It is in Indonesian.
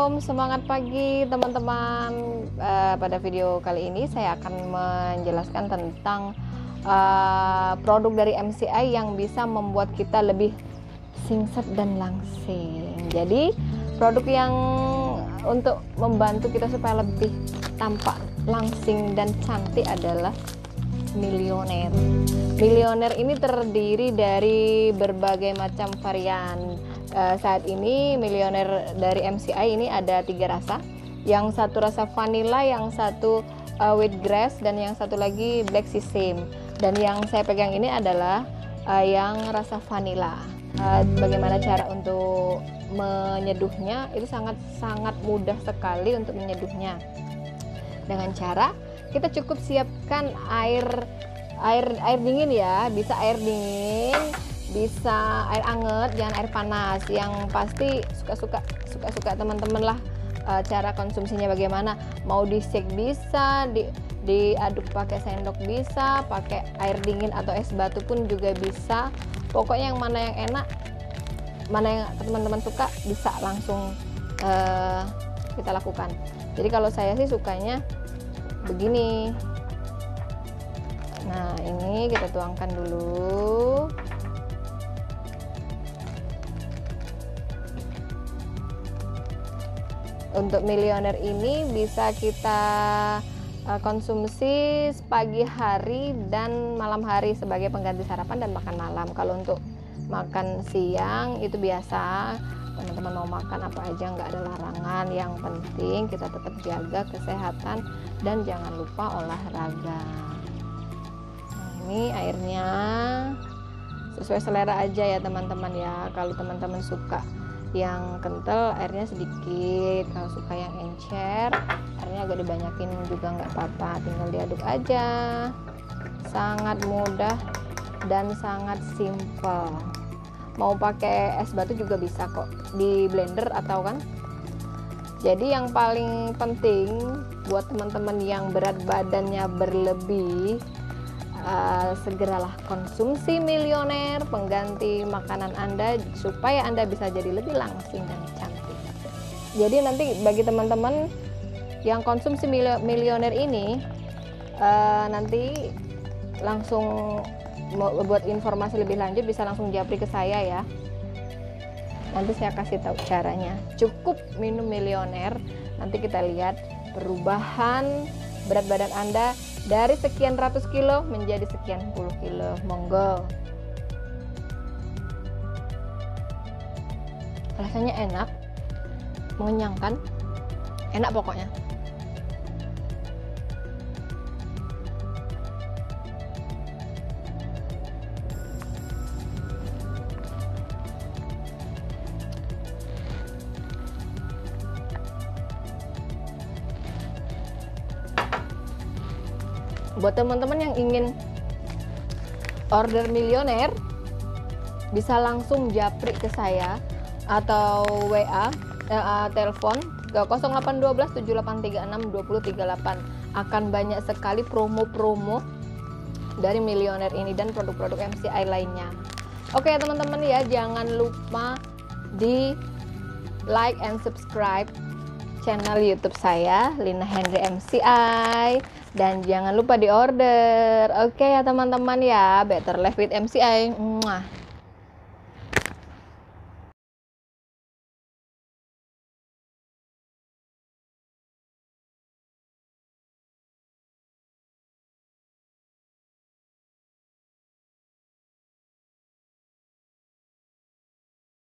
Shalom, semangat pagi teman-teman. Pada video kali ini saya akan menjelaskan tentang produk dari MCI yang bisa membuat kita lebih singset dan langsing. Jadi produk yang untuk membantu kita supaya lebih tampak langsing dan cantik adalah Millionaire. Millionaire ini terdiri dari berbagai macam varian. Saat ini Millionaire dari MCI ini ada 3 rasa. Yang satu rasa vanilla, yang satu wheatgrass, dan yang satu lagi black sesame. Dan yang saya pegang ini adalah yang rasa vanilla. Bagaimana cara untuk menyeduhnya? Itu sangat mudah sekali untuk menyeduhnya. Dengan cara kita cukup siapkan air dingin ya, bisa air dingin, bisa air anget, jangan air panas. Yang pasti suka teman-teman lah cara konsumsinya bagaimana. Mau di shake bisa, diaduk pakai sendok bisa, pakai air dingin atau es batu pun juga bisa. Pokoknya yang mana yang enak, mana yang teman-teman suka, bisa langsung kita lakukan. Jadi kalau saya sih sukanya begini. Nah, ini kita tuangkan dulu. Untuk Millionaire ini bisa kita konsumsi pagi hari dan malam hari sebagai pengganti sarapan dan makan malam. Kalau untuk makan siang itu biasa, teman-teman mau makan apa aja, nggak ada larangan. Yang penting kita tetap jaga kesehatan dan jangan lupa olahraga. Nah, ini airnya sesuai selera aja ya teman-teman ya. Kalau teman-teman suka yang kental, airnya sedikit. Kalau suka yang encer, airnya agak dibanyakin juga nggak apa-apa, tinggal diaduk aja. Sangat mudah dan sangat simple. Mau pakai es batu juga bisa kok, di blender atau kan. Jadi yang paling penting buat teman-teman yang berat badannya berlebih, segeralah konsumsi Millionaire, pengganti makanan Anda supaya Anda bisa jadi lebih langsing dan cantik. Jadi nanti bagi teman-teman yang konsumsi Millionaire ini, nanti langsung mau buat informasi lebih lanjut bisa langsung japri ke saya ya. Nanti saya kasih tahu caranya. Cukup minum Millionaire, nanti kita lihat perubahan berat badan Anda dari sekian ratus kilo menjadi sekian puluh kilo. Monggo. Rasanya enak, mengenyangkan, enak pokoknya. Buat teman-teman yang ingin order Millionaire, bisa langsung japri ke saya atau WA, telepon ke 0812 7836 2038. Akan banyak sekali promo-promo dari Millionaire ini dan produk-produk MCI lainnya. Oke teman-teman ya, jangan lupa di like and subscribe channel YouTube saya, Lina Henry MCI, dan jangan lupa di order. Oke ya teman-teman ya, better life with MCI. Muah.